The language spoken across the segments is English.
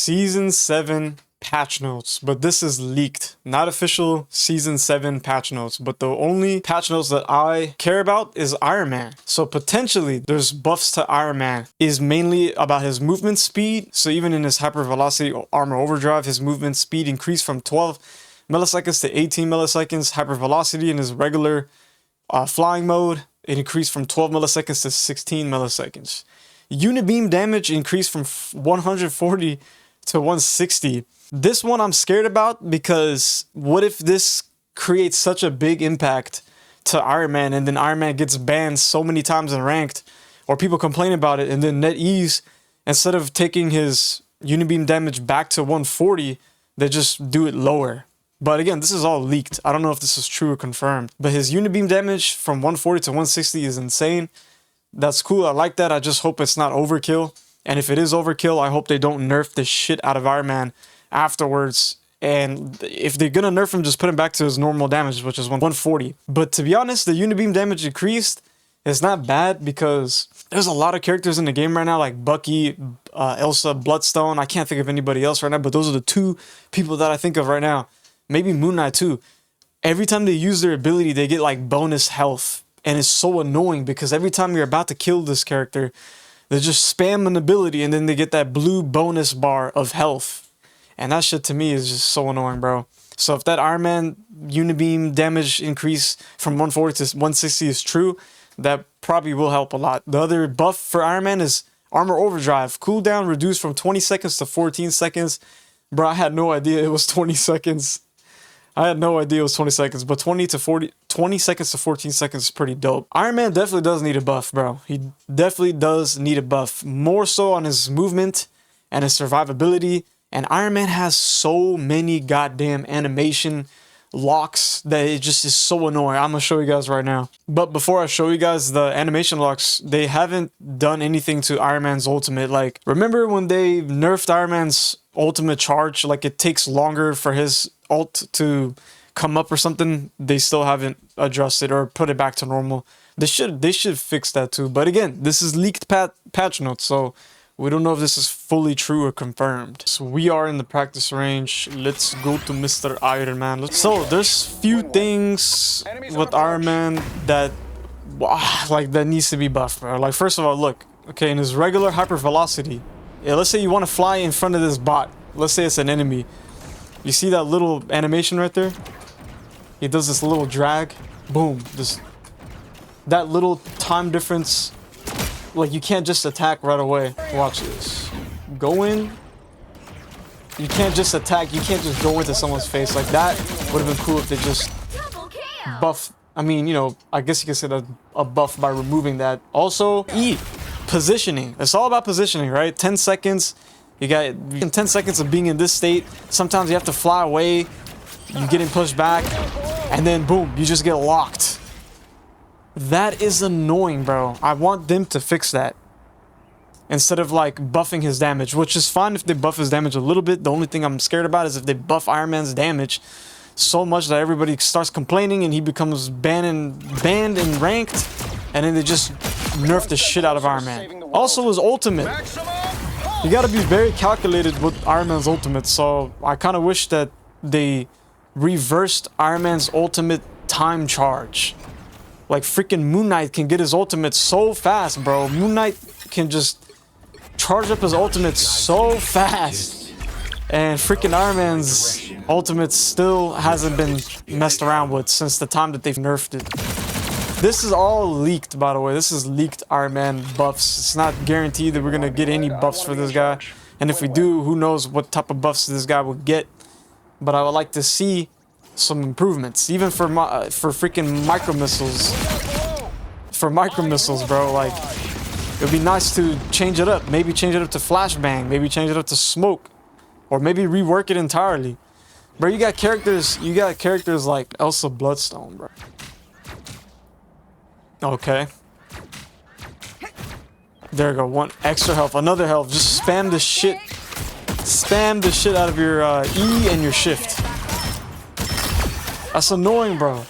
Season 7 patch notes, but this is leaked, not official Season 7 patch notes, but the only patch notes that I care about is Iron Man. So potentially there's buffs to Iron Man, is mainly about his movement speed. So even in his hyper velocity armor overdrive, his movement speed increased from 12 milliseconds to 18 milliseconds. Hyper velocity in his regular flying mode, it increased from 12 milliseconds to 16 milliseconds. Unibeam damage increased from 140 to 160. This one I'm scared about, because what if this creates such a big impact to Iron Man, and then Iron Man gets banned so many times in ranked, or people complain about it, and then NetEase, instead of taking his Unibeam damage back to 140, they just do it lower. But again, this is all leaked. I don't know if this is true or confirmed, but his Unibeam damage from 140 to 160 is insane. That's cool. I like that. I just hope it's not overkill. And if it is overkill, I hope they don't nerf the shit out of Iron Man afterwards. And if they're gonna nerf him, just put him back to his normal damage, which is 140. But to be honest, the Unibeam damage increased. It's not bad, because there's a lot of characters in the game right now, like Bucky, Elsa, Bloodstone. I can't think of anybody else right now, but those are the two people that I think of right now. Maybe Moon Knight too. Every time they use their ability, they get like bonus health. And it's so annoying, because every time you're about to kill this character, they just spam an ability and then they get that blue bonus bar of health. And that shit to me is just so annoying, bro. So if that Iron Man Unibeam damage increase from 140 to 160 is true, that probably will help a lot. The other buff for Iron Man is Armor Overdrive. Cooldown reduced from 20 seconds to 14 seconds. Bro, I had no idea it was 20 seconds. I had no idea it was 20 seconds, but 20 seconds to 14 seconds is pretty dope. Iron Man definitely does need a buff, bro. He definitely does need a buff. More so on his movement and his survivability. And Iron Man has so many goddamn animation locks that it just is so annoying. I'm gonna show you guys right now. But before I show you guys the animation locks, they haven't done anything to Iron Man's ultimate. Like, remember when they nerfed Iron Man's ultimate charge? Like, it takes longer for his ult to come up or something. They still haven't adjusted or put it back to normal. They should fix that too. But again, this is leaked patch notes, so we don't know if this is fully true or confirmed. So we are in the practice range. Let's go to Mr. Iron Man. So there's few things with Iron Man that that needs to be buffed, bro. Like, first of all, look, okay, in his regular hyper velocity, let's say you want to fly in front of this bot. Let's say it's an enemy. You see that little animation right there? He does this little drag. Boom. That little time difference. Like, you can't just attack right away. Watch this. Go in. You can't just attack. You can't just go into someone's face. Like, that would have been cool if they just buff. I mean, you know, I guess you could say that a buff by removing that. Also, positioning. It's all about positioning, right? 10 seconds. You got 10 seconds of being in this state. Sometimes you have to fly away. You're getting pushed back. And then, boom, you just get locked. That is annoying, bro. I want them to fix that. Instead of, like, buffing his damage. Which is fine if they buff his damage a little bit. The only thing I'm scared about is if they buff Iron Man's damage so much that everybody starts complaining and he becomes banned and ranked. And then they just nerf the shit out of Iron Man. Also, his ultimate. You gotta be very calculated with Iron Man's ultimate, so I kind of wish that they reversed Iron Man's ultimate time charge. Like, freaking Moon Knight can get his ultimate so fast, bro. Moon Knight can just charge up his ultimate so fast. And freaking Iron Man's ultimate still hasn't been messed around with since the time that they've nerfed it. This is all leaked, by the way. This is leaked Iron Man buffs. It's not guaranteed that we're gonna get any buffs for this guy. And if we do, who knows what type of buffs this guy will get. But I would like to see some improvements. Even for freaking micro missiles. For micro missiles, bro. Like, it would be nice to change it up. Maybe change it up to flashbang. Maybe change it up to smoke. Or maybe rework it entirely. Bro, you got characters like Elsa Bloodstone, bro. Okay. There we go. One extra health. Another health. Just spam the shit. Spam the shit out of your E and your shift. That's annoying, bro.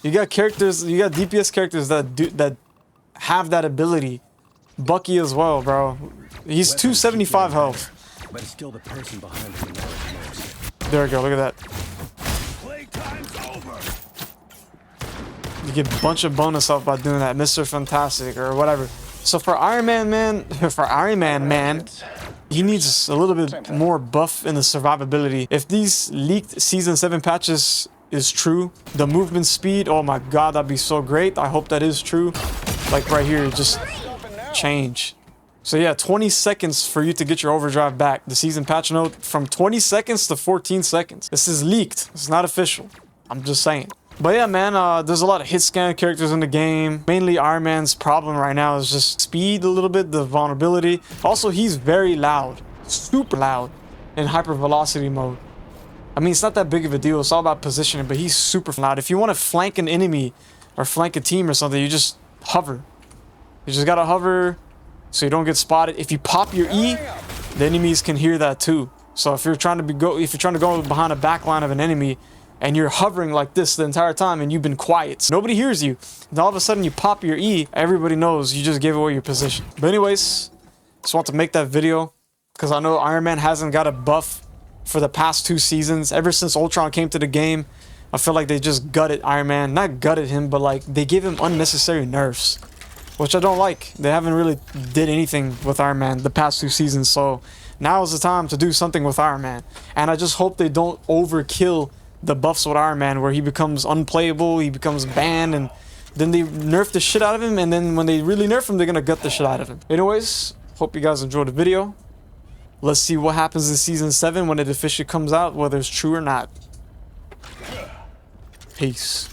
You got characters. You got DPS characters that have that ability. Bucky as well, bro. He's 275 health. but it's still the person behind who matters most. There we go. Look at that. Playtime's over. You get a bunch of bonus up by doing that, Mr. Fantastic or whatever. So for Iron Man, man, he needs a little bit more buff in the survivability. If these leaked Season 7 patches is true, the movement speed, oh my god, that'd be so great. I hope that is true. Like right here, just change. So yeah, 20 seconds for you to get your overdrive back. The season patch note from 20 seconds to 14 seconds. This is leaked. It's not official. I'm just saying. But yeah, man, there's a lot of hit scan characters in the game. Mainly Iron Man's problem right now is just speed a little bit, the vulnerability. Also, he's very loud. Super loud in hypervelocity mode. I mean, it's not that big of a deal. It's all about positioning, but he's super loud. If you want to flank an enemy or flank a team or something, you just hover. You just gotta hover so you don't get spotted. If you pop your E, the enemies can hear that too. So if you're trying to go behind a back line of an enemy and you're hovering like this the entire time and you've been quiet, nobody hears you, and all of a sudden you pop your E, everybody knows you just gave away your position. But anyways, just want to make that video because I know Iron Man hasn't got a buff for the past 2 seasons. Ever since Ultron came to the game, I feel like they just gutted Iron Man. Not gutted him, but like they gave him unnecessary nerfs, which I don't like. They haven't really did anything with Iron Man the past 2 seasons, so now is the time to do something with Iron Man. And I just hope they don't overkill the buffs with Iron Man where he becomes unplayable, he becomes banned, and then they nerf the shit out of him, and then when they really nerf him, they're gonna gut the shit out of him. Anyways, hope you guys enjoyed the video. Let's see what happens in Season 7 when it officially comes out, whether it's true or not. Peace.